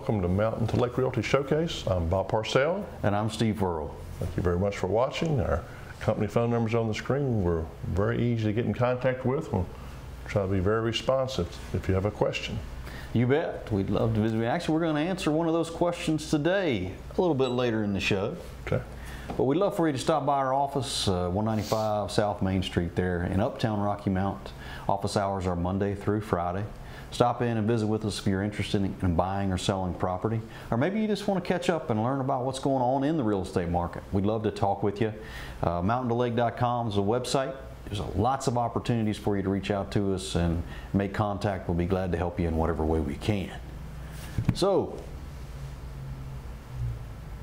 welcome to Mountain to Lake Realty Showcase. I'm Bob Parcell. And I'm Steve Earle. Thank you very much for watching. Our company phone number's on the screen. We're very easy to get in contact with. We'll try to be very responsive if you have a question. You bet. We'd love to visit. Actually, we're going to answer one of those questions today, a little bit later in the show. Okay. But we'd love for you to stop by our office, 195 South Main Street there in Uptown Rocky Mount. Office hours are Monday through Friday. Stop in and visit with us if you're interested in buying or selling property. Or maybe you just want to catch up and learn about what's going on in the real estate market. We'd love to talk with you. MountainToLake.com is a website. There's lots of opportunities for you to reach out to us and make contact. We'll be glad to help you in whatever way we can. So,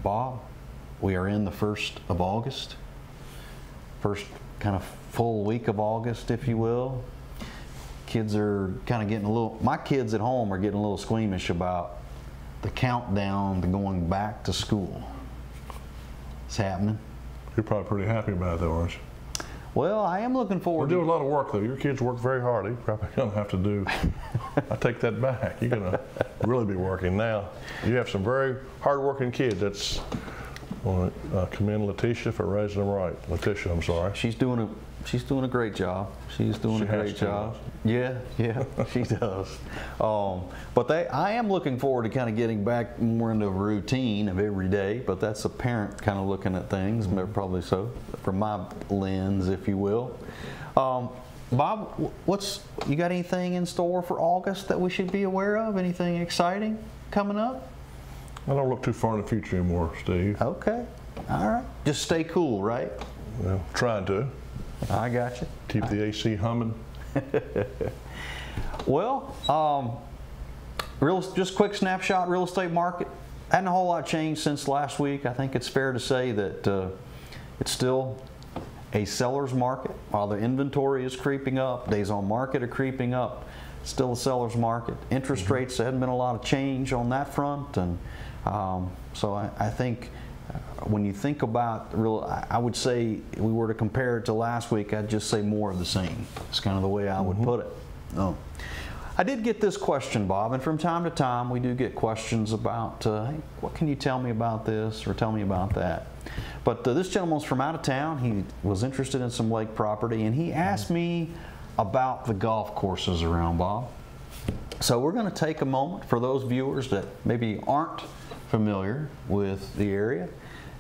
Bob, we are in the 1st of August. First kind of full week of August, if you will. Kids are kind of getting my kids at home are getting a little squeamish about the countdown to going back to school. It's happening. You're probably pretty happy about it though, aren't you? Well, I am looking forward to do a lot of work though. Your kids work very hard. You're probably going to have to do, I take that back. You're going to really be working now. You have some very hard-working kids. That's, I want to commend Letitia for raising them right. Letitia, I'm sorry. She's doing a great job. She's doing a great job. Yeah, she does. But I am looking forward to kind of getting back more into a routine of every day, but that's a parent kind of looking at things, probably so, from my lens, if you will. Bob, you got anything in store for August that we should be aware of? Anything exciting coming up? I don't look too far in the future anymore, Steve. Okay, all right. Just stay cool, right? Well, trying to. I got you. Keep the AC humming. Well, just quick snapshot, real estate market. Hadn't a whole lot changed since last week. I think it's fair to say that it's still a seller's market. While the inventory is creeping up, days on market are creeping up, still a seller's market. Interest rates, there hadn't been a lot of change on that front. And so I think when you think about I would say if we were to compare it to last week, I'd just say more of the same. It's kind of the way I would put it. Oh. I did get this question, Bob, and from time to time we do get questions about, hey, what can you tell me about this or tell me about that? But this gentleman's from out of town. He was interested in some lake property, and he asked me about the golf courses around, Bob. So we're going to take a moment for those viewers that maybe aren't familiar with the area,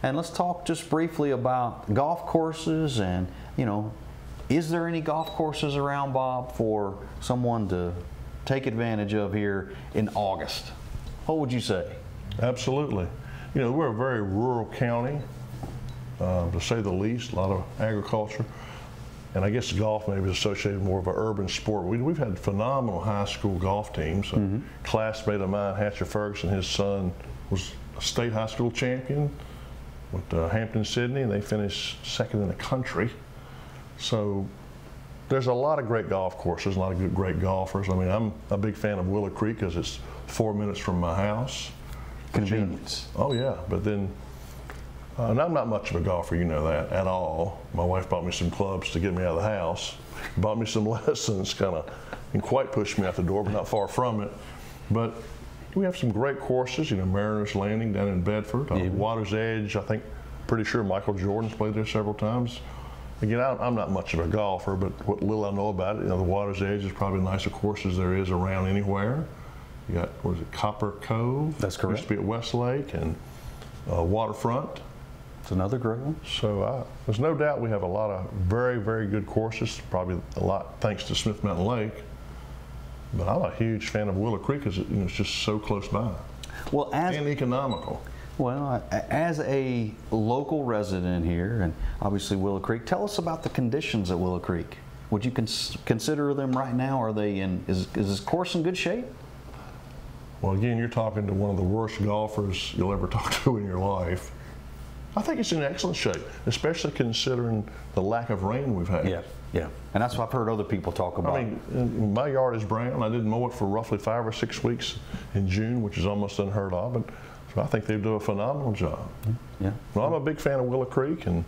and let's talk just briefly about golf courses and, is there any golf courses around, Bob, for someone to take advantage of here in August? What would you say? Absolutely. We're a very rural county, to say the least, a lot of agriculture. And I guess golf maybe is associated more of an urban sport. We've had phenomenal high school golf teams. A classmate of mine, Hatcher Ferguson, his son was a state high school champion with Hampton Sydney, and they finished second in the country. So there's a lot of great golf courses, a lot of great golfers. I mean, I'm a big fan of Willow Creek because it's 4 minutes from my house. Convenience. Oh yeah, but then, and I'm not much of a golfer, you know that, at all. My wife bought me some clubs to get me out of the house, bought me some lessons, and quite pushed me out the door, but not far from it. But we have some great courses, Mariners Landing down in Bedford, Water's Edge. I think, pretty sure Michael Jordan's played there several times. Again, I'm not much of a golfer, but what little I know about it, the Water's Edge is probably the nicest courses there is around anywhere. You got, what is it, Copper Cove? That's correct. Used to be at Westlake, and Waterfront. It's another great one. So there's no doubt we have a lot of very, very good courses, probably a lot thanks to Smith Mountain Lake. But I'm a huge fan of Willow Creek because it's just so close by. Well, and economical. Well, as a local resident here, and obviously Willow Creek, tell us about the conditions at Willow Creek. Would you consider them right now? Are they is this course in good shape? Well, again, you're talking to one of the worst golfers you'll ever talk to in your life. I think it's in excellent shape, especially considering the lack of rain we've had. Yeah. And that's what I've heard other people talk about. I mean, my yard is brown. I didn't mow it for roughly 5 or 6 weeks in June, which is almost unheard of. But so I think they do a phenomenal job. Yeah. Well, I'm a big fan of Willow Creek and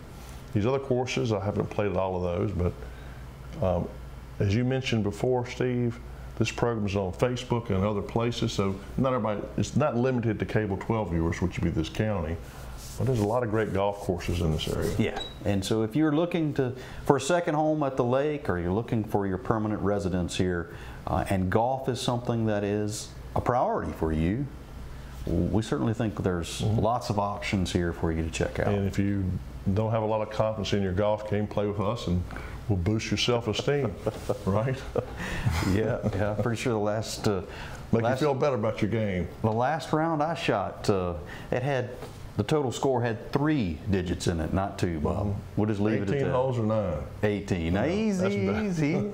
these other courses. I haven't played at all of those, but as you mentioned before, Steve, This program is on Facebook and other places, so not everybody, it's not limited to cable 12 viewers, which would be this county, but there's a lot of great golf courses in this area. Yeah, and so if you're looking for a second home at the lake, or you're looking for your permanent residence here, and golf is something that is a priority for you, we certainly think there's lots of options here for you to check out. And if you don't have a lot of confidence in your golf game, play with us and we'll boost your self-esteem, right? Yeah, pretty sure the last... Make you feel better about your game. The last round I shot, the total score had 3 digits in it, not 2, Bob. We'll just leave it at that. 18 holes or 9? 18. Now, easy.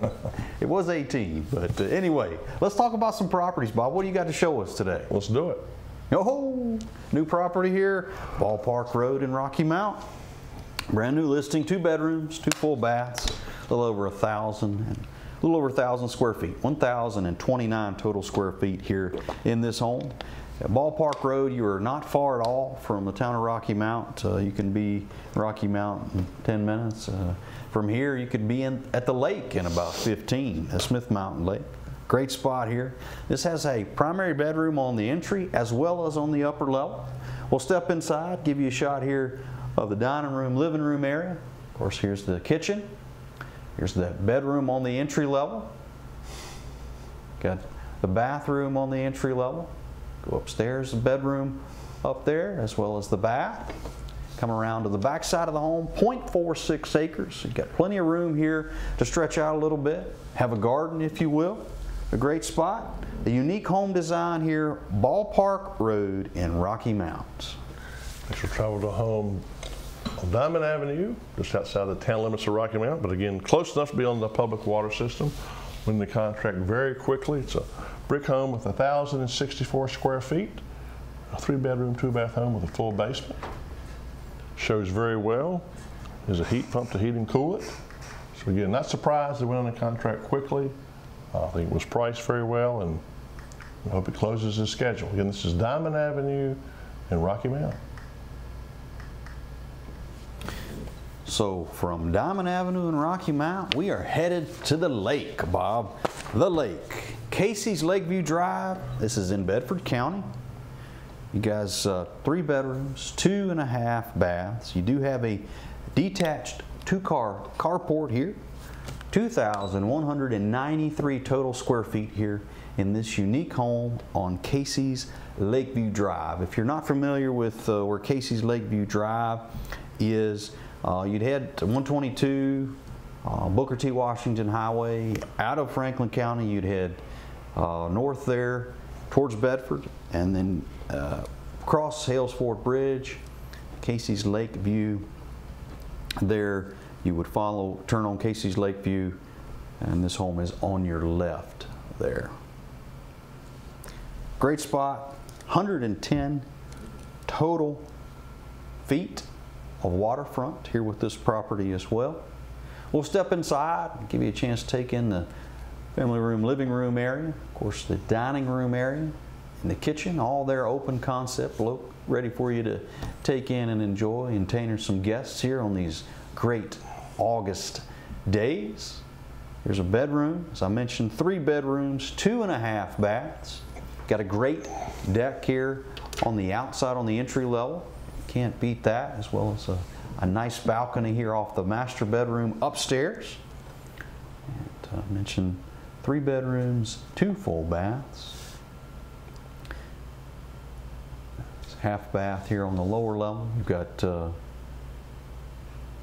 It was 18, but anyway, let's talk about some properties, Bob. What do you got to show us today? Let's do it. Oh, new property here, Ballpark Road in Rocky Mount. Brand new listing, 2 bedrooms, 2 full baths, a little over 1,000 square feet, 1,029 total square feet here in this home. At Ballpark Road, you are not far at all from the town of Rocky Mount. You can be Rocky Mount in 10 minutes. From here, you could be at the lake in about 15, at Smith Mountain Lake. Great spot here. This has a primary bedroom on the entry as well as on the upper level. We'll step inside, give you a shot here of the dining room, living room area. Of course, here's the kitchen. Here's the bedroom on the entry level. Got the bathroom on the entry level. Go upstairs, the bedroom up there, as well as the bath. Come around to the back side of the home, 0.46 acres. You've got plenty of room here to stretch out a little bit. Have a garden, if you will. A great spot. A unique home design here, Ballpark Road in Rocky Mount. Next we'll travel to a home on Diamond Avenue, just outside the town limits of Rocky Mount, but again, close enough to be on the public water system. Win the contract very quickly. It's a brick home with 1,064 square feet, a 3-bedroom, 2-bath home with a full basement. Shows very well. There's a heat pump to heat and cool it. So again, not surprised they went on the contract quickly. I think it was priced very well, and I hope it closes as scheduled. Again, this is Diamond Avenue in Rocky Mount. So from Diamond Avenue in Rocky Mount, we are headed to the lake, Bob. The lake. Casey's Lakeview Drive. This is in Bedford County. You guys, 3 bedrooms, 2.5 baths. You do have a detached 2-car carport here. 2,193 total square feet here in this unique home on Casey's Lakeview Drive. If you're not familiar with where Casey's Lakeview Drive is, you'd head to 122 Booker T. Washington Highway out of Franklin County. You'd head north there towards Bedford, and then cross Hales Ford Bridge, Casey's Lakeview. There you would turn on Casey's Lakeview, and this home is on your left there. Great spot, 110 total feet of waterfront here with this property as well. We'll step inside, give you a chance to take in the family room, living room area, of course the dining room area, and the kitchen, all there open concept, ready for you to take in and enjoy, and entertain some guests here on these great August days. Here's a bedroom, as I mentioned, 3 bedrooms, 2.5 baths. Got a great deck here on the outside on the entry level. Can't beat that, as well as a nice balcony here off the master bedroom upstairs. And I mentioned 3 bedrooms, 2 full baths. Half bath here on the lower level. You've got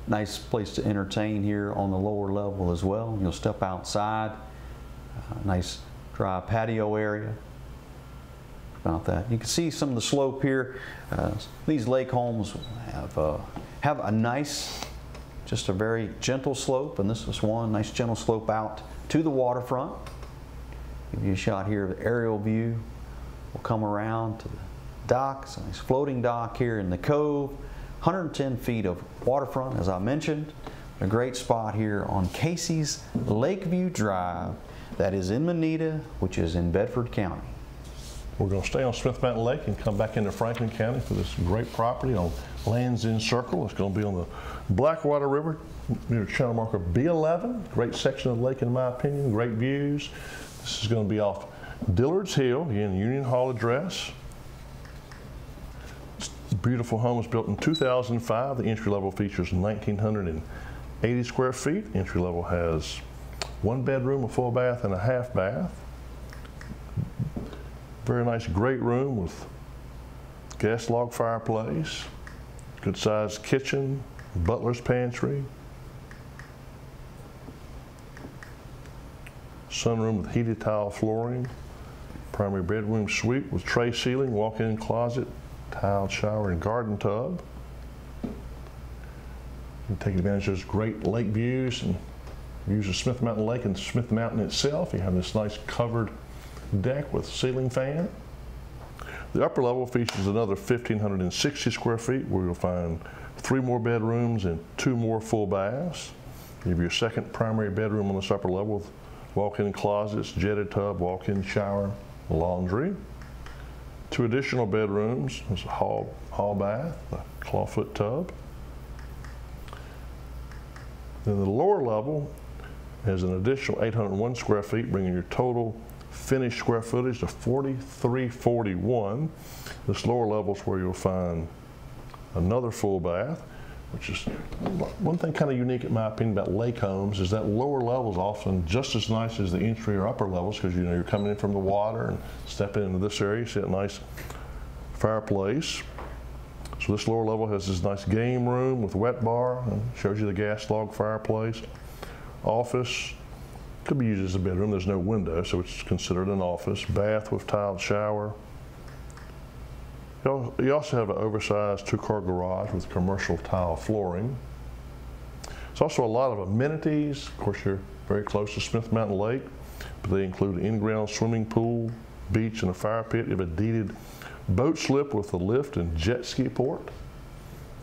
nice place to entertain here on the lower level as well. You'll step outside, nice dry patio area. About that, you can see some of the slope here. These lake homes have a nice, just a very gentle slope, and this is one nice gentle slope out to the waterfront. Give you a shot here of the aerial view. We'll come around to the dock. It's a nice floating dock here in the cove. 110 feet of waterfront, as I mentioned. A great spot here on Casey's Lakeview Drive, that is in Moneta, which is in Bedford County. We're going to stay on Smith Mountain Lake and come back into Franklin County for this great property on Land's End Circle. It's going to be on the Blackwater River near channel marker B11. Great section of the lake in my opinion, great views. This is going to be off Dillard's Hill, again, Union Hall address. This beautiful home was built in 2005. The entry level features 1,980 square feet. Entry level has 1 bedroom, a full bath, and a half bath. Very nice, great room with gas log fireplace, good sized kitchen, butler's pantry, sunroom with heated tile flooring, primary bedroom suite with tray ceiling, walk-in closet, tiled shower and garden tub. You can take advantage of those great lake views and views of Smith Mountain Lake and Smith Mountain itself. You have this nice covered deck with ceiling fan. The upper level features another 1,560 square feet where you'll find 3 more bedrooms and 2 more full baths. You have your second primary bedroom on this upper level with walk-in closets, jetted tub, walk-in shower, laundry. 2 additional bedrooms. There's a hall bath, a clawfoot tub. Then the lower level has an additional 801 square feet, bringing your total finished square footage to 4,341. This lower level is where you'll find another full bath, which is one thing kind of unique in my opinion about lake homes is that lower level is often just as nice as the entry or upper levels because you know you're coming in from the water and stepping into this area. You see that nice fireplace. So this lower level has this nice game room with wet bar and shows you the gas log fireplace. Office. Could be used as a bedroom. There's no window, so it's considered an office. Bath with tiled shower. You also have an oversized 2-car garage with commercial tile flooring. There's also a lot of amenities. Of course, you're very close to Smith Mountain Lake, but they include an in-ground swimming pool, beach, and a fire pit. You have a deeded boat slip with a lift and jet ski port.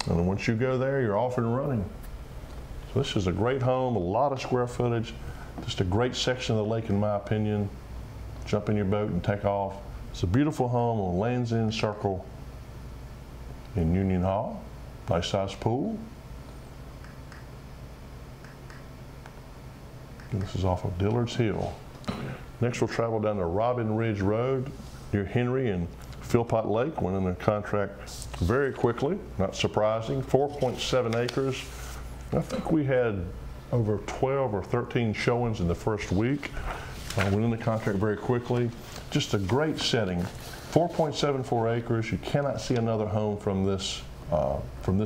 And then once you go there, you're off and running. So this is a great home, a lot of square footage. Just a great section of the lake in my opinion. Jump in your boat and take off. It's a beautiful home on Land's End Circle in Union Hall. Nice sized pool. And this is off of Dillard's Hill. Next we'll travel down to Robin Ridge Road near Henry and Philpott Lake. Went under contract very quickly, not surprising. 4.7 acres. I think we had over 12 or 13 showings in the first week. Went into contract very quickly. Just a great setting. 4.74 acres. You cannot see another home from this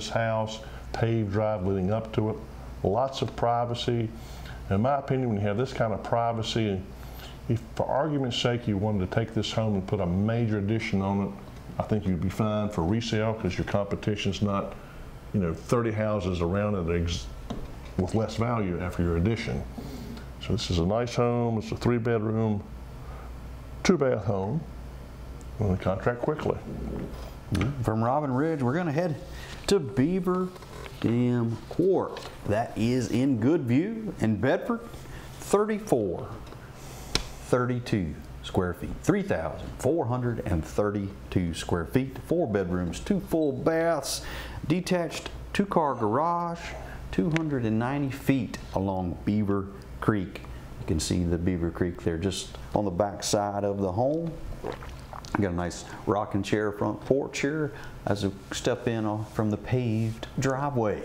house. Paved drive leading up to it. Lots of privacy. In my opinion, when you have this kind of privacy, if for argument's sake you wanted to take this home and put a major addition on it, I think you'd be fine for resale because your competition's not, 30 houses around it with less value after your addition. So this is a nice home. It's a 3-bedroom, 2-bath home. On the contract quickly. From Robin Ridge, we're going to head to Beaver Dam Court. That is in Goodview in Bedford. 32 square feet, 3,432 square feet, 4 bedrooms, 2 full baths, detached 2-car garage, 290 feet along Beaver Creek. You can see the Beaver Creek there just on the back side of the home. Got a nice rocking chair front porch here as we step in from the paved driveway,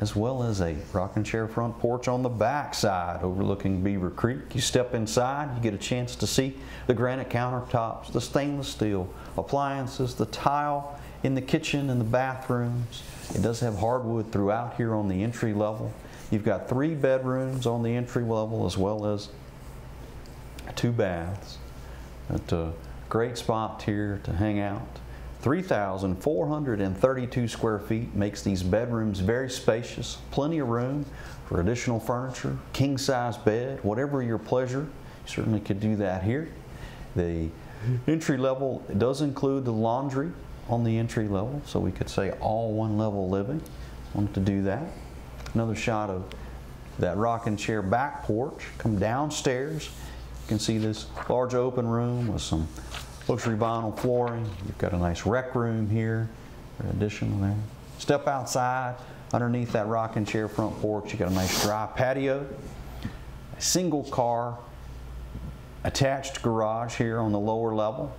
as well as a rocking chair front porch on the back side overlooking Beaver Creek. You step inside, you get a chance to see the granite countertops, the stainless steel appliances, the tile in the kitchen and the bathrooms. It does have hardwood throughout here on the entry level. You've got 3 bedrooms on the entry level as well as 2 baths. But a great spot here to hang out. 3,432 square feet makes these bedrooms very spacious. Plenty of room for additional furniture, king-size bed, whatever your pleasure. You certainly could do that here. The entry level does include the laundry on the entry level, so we could say all one-level living. Wanted to do that. Another shot of that rocking chair back porch. Come downstairs. You can see this large open room with some luxury vinyl flooring. You've got a nice rec room here, additional there. Step outside, underneath that rocking chair front porch, you got a nice dry patio, a single car attached garage here on the lower level,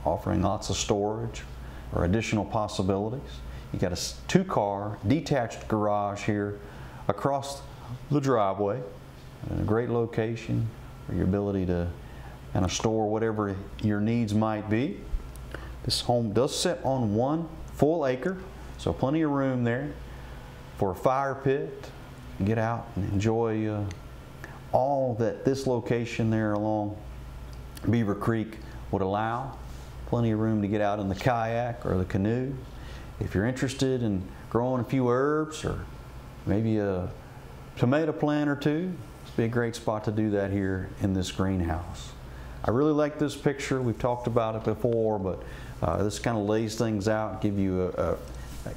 offering lots of storage or additional possibilities. You got a 2-car detached garage here across the driveway, in a great location for your ability to kind of store whatever your needs might be. This home does sit on 1 full acre, so plenty of room there for a fire pit. Get out and enjoy all that this location there along Beaver Creek would allow. Plenty of room to get out in the kayak or the canoe. If you're interested in growing a few herbs or maybe a tomato plant or two, it'd be a great spot to do that here in this greenhouse. I really like this picture. We've talked about it before, but this kind of lays things out, give you a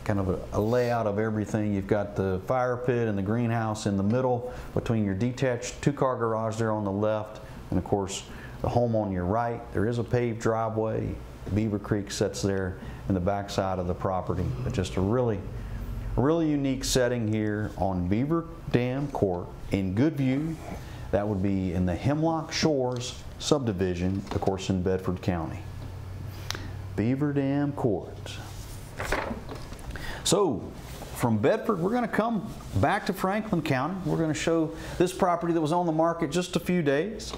kind of a layout of everything. You've got the fire pit and the greenhouse in the middle between your detached 2-car garage there on the left, and of course the home on your right. There is a paved driveway. Beaver Creek sits there in the back side of the property, but just a really unique setting here on Beaver Dam Court in Goodview. That would be in the Hemlock Shores subdivision, of course, in Bedford County. Beaver Dam Court. So from Bedford, we're going to come back to Franklin County. We're going to show this property that was on the market just a few days.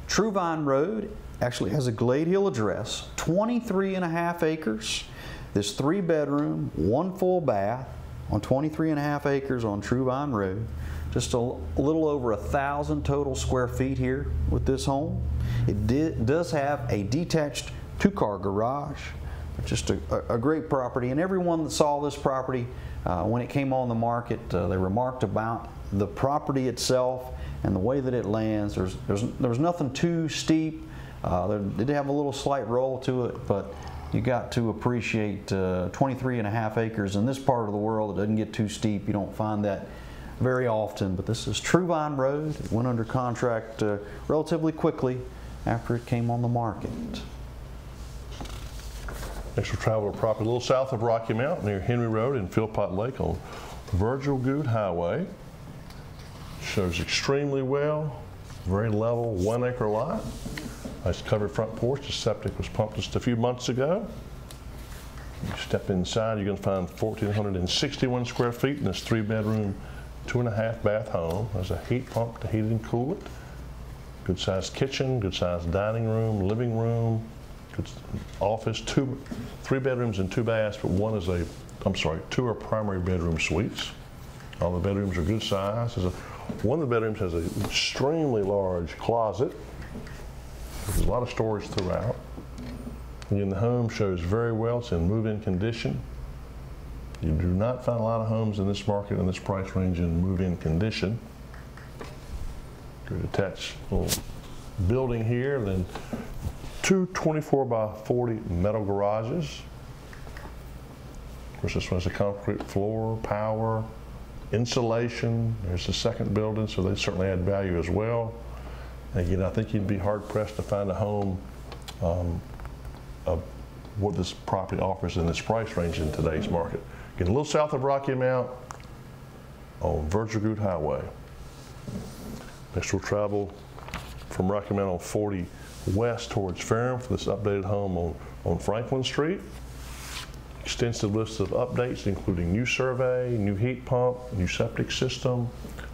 Truevine Road actually has a Glade Hill address, 23.5 acres. This 3-bedroom, 1 full bath on 23.5 acres on Truevine Road. Just a little over 1,000 total square feet here with this home. It does have a detached 2-car garage. Just a great property, and everyone that saw this property when it came on the market, they remarked about the property itself and the way that it lands. There was nothing too steep. It did have a little slight roll to it, but you got to appreciate 23.5 acres in this part of the world. It doesn't get too steep. You don't find that very often, but this is Truevine Road. It went under contract relatively quickly after it came on the market. Next we'll travel to a property a little south of Rocky Mount near Henry Road and Philpott Lake on Virgil Goode Highway. Shows extremely well, very level, 1-acre lot. Nice covered front porch. The septic was pumped just a few months ago. You step inside, you're going to find 1,461 square feet in this 3-bedroom, 2.5 bath home. There's a heat pump to heat it and cool it. Good sized kitchen, good sized dining room, living room, good office, 3 bedrooms and 2 baths, but 2 are primary bedroom suites. All the bedrooms are good size. One of the bedrooms has an extremely large closet. There's a lot of storage throughout. Again, the home shows very well. It's in move-in condition. You do not find a lot of homes in this market in this price range in move-in condition. Good attached little building here, then 2 24 by 40 metal garages. Of course, this one has a concrete floor, power, insulation. There's the second building, so they certainly add value as well. And again, I think you'd be hard-pressed to find a home of what this property offers in this price range in today's market. Again, a little south of Rocky Mount on Virgil Goode Highway. Next we'll travel from Rocky Mount on 40 west towards Ferrum for this updated home on Franklin Street. Extensive list of updates including new survey, new heat pump, new septic system,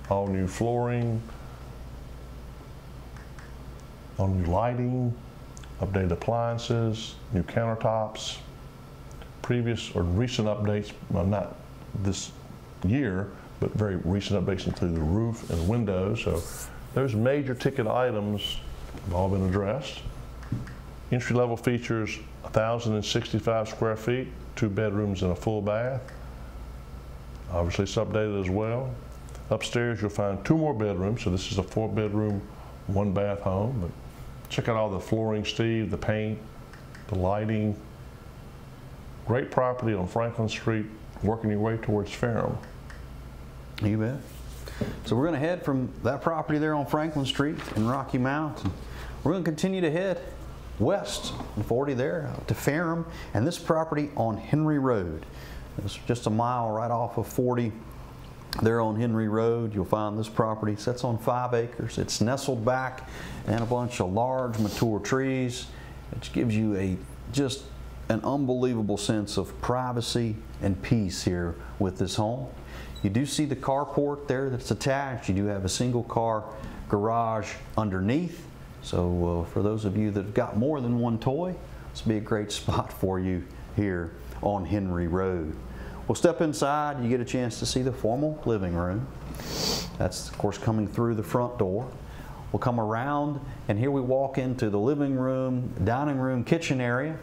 all new flooring, all new lighting, updated appliances, new countertops. Previous or recent updates, well, not this year, but very recent updates include the roof and windows. So those major ticket items have all been addressed. Entry-level features 1,065 square feet, 2 bedrooms and a full bath. Obviously it's updated as well. Upstairs you'll find 2 more bedrooms, so this is a 4-bedroom, 1-bath home. But check out all the flooring, Steve, the paint, the lighting. Great property on Franklin Street, working your way towards Ferrum. You bet. So we're going to head from that property there on Franklin Street in Rocky Mount. We're going to continue to head west on 40 there to Ferrum, and this property on Henry Road. It's just a mile right off of 40 There on Henry Road, you'll find this property sits on 5 acres. It's nestled back in a bunch of large mature trees, which gives you just an unbelievable sense of privacy and peace here with this home. You do see the carport there that's attached. You do have a single car garage underneath. So for those of you that have got more than one toy, this will be a great spot for you here on Henry Road. We'll step inside. You get a chance to see the formal living room. That's, of course, coming through the front door. We'll come around, and here we walk into the living room, dining room, kitchen area.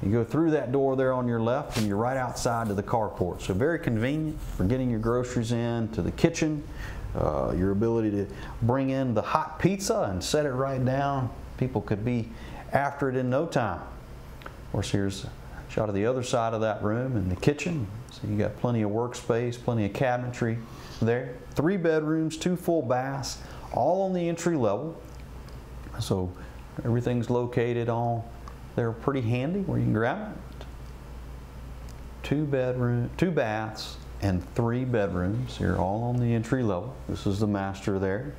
You go through that door there on your left, and you're right outside to the carport. So very convenient for getting your groceries in to the kitchen. Your ability to bring in the hot pizza and set it right down. People could be after it in no time. Of course, here's a shot of the other side of that room in the kitchen. So you got plenty of workspace, plenty of cabinetry there. 3 bedrooms, 2 full baths, all on the entry level. So everything's located on there pretty handy where you can grab it. 2 baths, and 3 bedrooms. You're all on the entry level. This is the master there.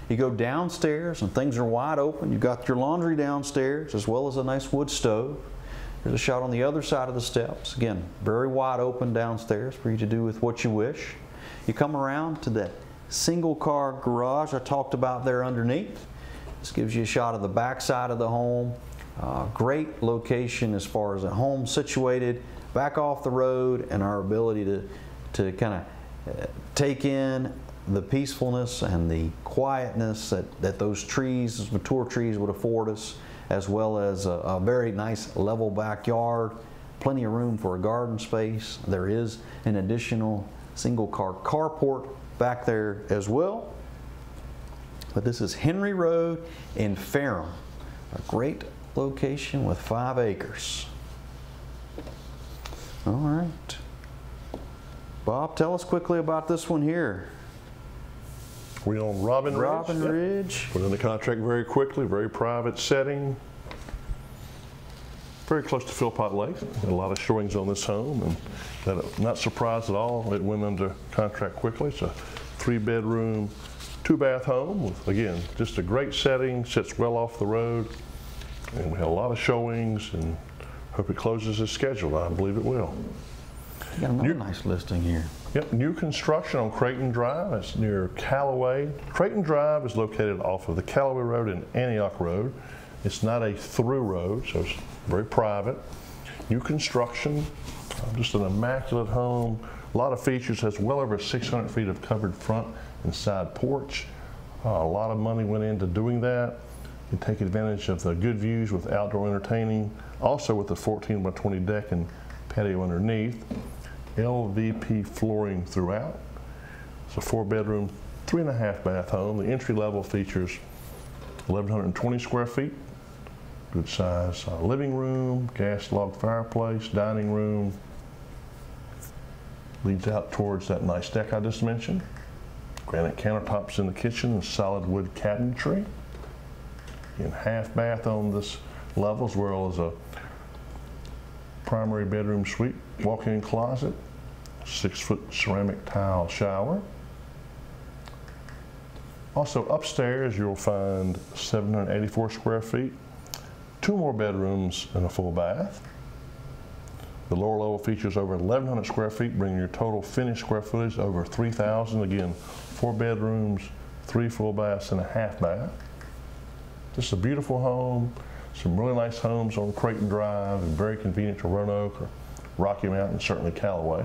You go downstairs and things are wide open. You've got your laundry downstairs as well as a nice wood stove. There's a shot on the other side of the steps. Again, very wide open downstairs for you to do with what you wish. You come around to that single car garage I talked about there underneath. This gives you a shot of the back side of the home. Great location as far as the home situated back off the road, and our ability to kind of take in the peacefulness and the quietness that those trees, those mature trees, would afford us, as well as a very nice level backyard, plenty of room for a garden space. There is an additional single car carport back there as well. But this is Henry Road in Ferrum, a great location with 5 acres. All right. Bob, tell us quickly about this one here. We on Robin Ridge. Robin Ridge. Put in the contract very quickly, very private setting. Very close to Philpott Lake. Got a lot of showings on this home, and not surprised at all. It went under contract quickly. It's a 3-bedroom, 2-bath home with, again, just a great setting, sits well off the road. And we had a lot of showings, and hope it closes as scheduled. I believe it will. You got another nice listing here. Yep, new construction on Creighton Drive. It's near Callaway. Creighton Drive is located off of the Callaway Road and Antioch Road. It's not a through road, so it's very private. New construction, just an immaculate home. A lot of features, has well over 600 feet of covered front and side porch. A lot of money went into doing that. You can take advantage of the good views with outdoor entertaining, also with the 14 by 20 deck and patio underneath. LVP flooring throughout. It's a 4-bedroom, 3.5-bath home. The entry level features 1,120 square feet, good size living room, gas log fireplace, dining room. Leads out towards that nice deck I just mentioned. Granite countertops in the kitchen and solid wood cabinetry. In half bath on this level, as well as a primary bedroom suite, walk-in closet, 6-foot ceramic tile shower. Also upstairs you'll find 784 square feet, 2 more bedrooms and a full bath. The lower level features over 1,100 square feet, bringing your total finished square footage over 3,000. Again, 4 bedrooms, 3 full baths and a half bath. Just a beautiful home. Some really nice homes on Creighton Drive, and very convenient to Roanoke or Rocky Mountain, certainly Callaway.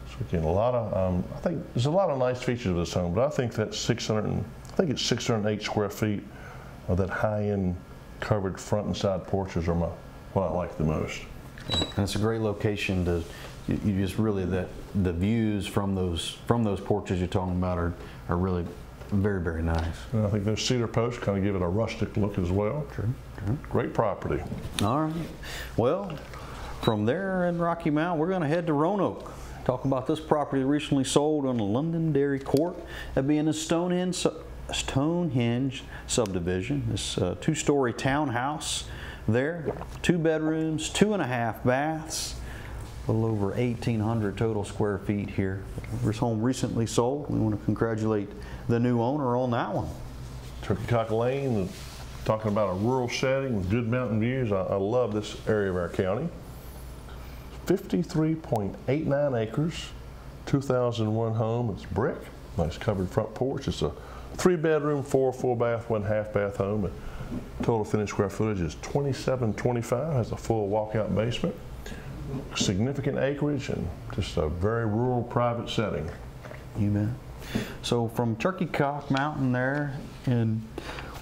So again, a lot of, I think there's a lot of nice features of this home, but I think that 608 square feet of that high-end covered front and side porches are what I like the most. And it's a great location to, you just really, the views from those porches you're talking about are really very, very nice. And I think those cedar posts kind of give it a rustic look as well. True. Great property. All right. Well, from there in Rocky Mount, we're going to head to Roanoke. Talk about this property recently sold on the Londonderry Court. That being the Stonehenge subdivision. This 2-story townhouse there. 2 bedrooms, 2.5 baths. A little over 1,800 total square feet here. This home recently sold. We want to congratulate the new owner on that one. Turkey Cock Lane, talking about a rural setting with good mountain views. I love this area of our county. 53.89 acres, 2001 home. It's brick, nice covered front porch. It's a 3-bedroom, 4 full bath, 1 half bath home. The total finished square footage is 2725, has a full walkout basement. Significant acreage and just a very rural private setting. You bet. So from Turkey Cock Mountain there, and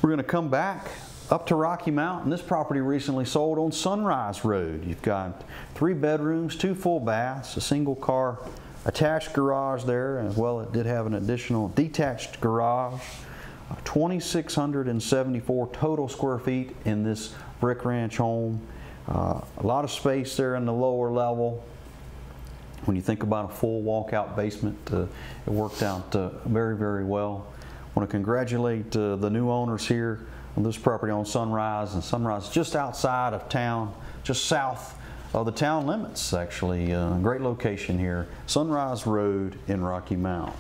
we're going to come back up to Rocky Mountain. This property recently sold on Sunrise Road. You've got 3 bedrooms, 2 full baths, a single car attached garage there, as well it did have an additional detached garage. 2,674 total square feet in this brick ranch home. A lot of space there in the lower level. When you think about a full walkout basement, it worked out very, very well. I want to congratulate the new owners here on this property on Sunrise. And Sunrise just outside of town, just south of the town limits, actually. Great location here, Sunrise Road in Rocky Mount.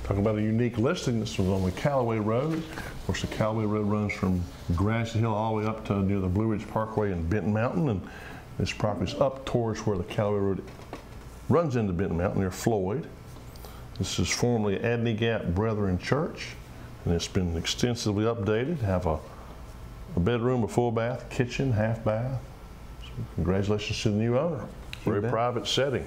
Talking about a unique listing, this was on the Callaway Road. Of course, the Callaway Road runs from Grassy Hill all the way up to near the Blue Ridge Parkway in Benton Mountain, and this property is up towards where the Callaway Road runs into Benton Mountain near Floyd. This is formerly Adney Gap Brethren Church, and it's been extensively updated. Have a bedroom, a full bath, kitchen, half bath. So congratulations to the new owner. Very private setting.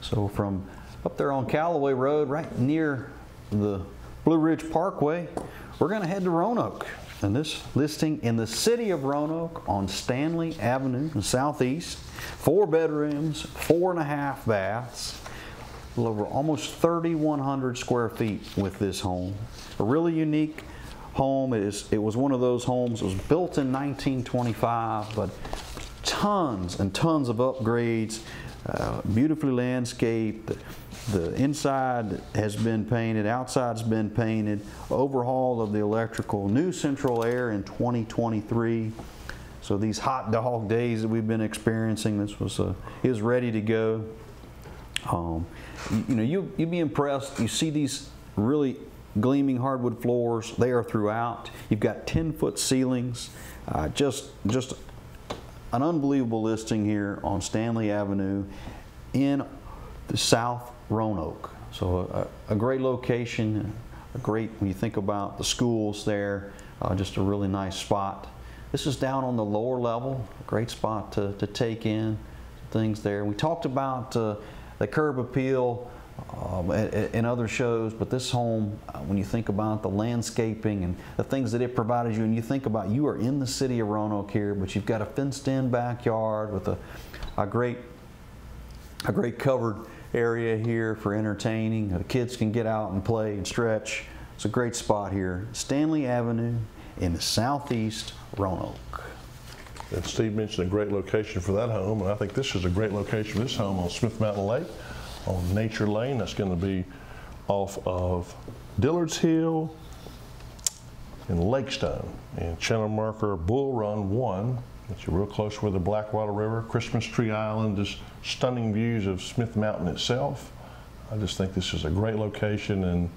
So from up there on Callaway Road, right near the Blue Ridge Parkway, we're going to head to Roanoke. And this listing in the city of Roanoke on Stanley Avenue in the southeast. 4 bedrooms, 4.5 baths, a little over almost 3,100 square feet with this home. A really unique home. It was one of those homes that was built in 1925, but tons and tons of upgrades, beautifully landscaped. The inside has been painted, outside's been painted, overhaul of the electrical, new central air in 2023. So these hot dog days that we've been experiencing, this was is ready to go. You know, you'd be impressed. You see these really gleaming hardwood floors. They are throughout. You've got 10-foot ceilings. Just an unbelievable listing here on Stanley Avenue in the South Roanoke. So a great location, when you think about the schools there, just a really nice spot. This is down on the lower level, a great spot to take in things there. We talked about the curb appeal in other shows, but this home, when you think about the landscaping and the things that it provided you, and you think about you are in the city of Roanoke here, but you've got a fenced-in backyard with a great covered area here for entertaining. The kids can get out and play and stretch. It's a great spot here, Stanley Avenue in the southeast Roanoke. And Steve mentioned a great location for that home, and I think this is a great location for this home on Smith Mountain Lake on Nature Lane. That's going to be off of Dillard's Hill and Lakestone, and channel marker Bull Run 1. You're real close with the Blackwater River, Christmas Tree Island, just stunning views of Smith Mountain itself. I just think this is a great location and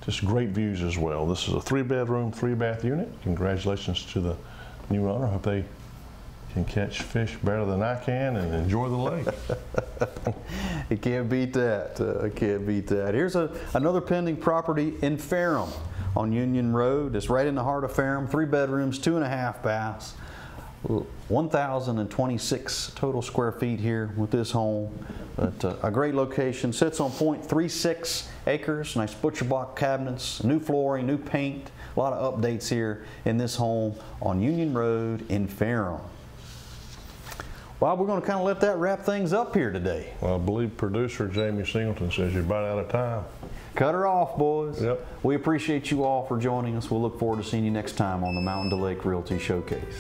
just great views as well. This is a 3-bedroom, 3-bath unit. Congratulations to the new owner. I hope they can catch fish better than I can and enjoy the lake. You can't beat that. I can't beat that. Here's another pending property in Ferrum on Union Road. It's right in the heart of Ferrum. 3 bedrooms, 2.5 baths. 1,026 total square feet here with this home. But a great location. Sits on 0.36 acres. Nice butcher block cabinets, new flooring, new paint. A lot of updates here in this home on Union Road in Ferrum. Well, we're going to kind of let that wrap things up here today. Well, I believe producer Jamie Singleton says you're about out of time. Cut her off, boys. Yep. We appreciate you all for joining us. We'll look forward to seeing you next time on the Mountain to Lake Realty Showcase.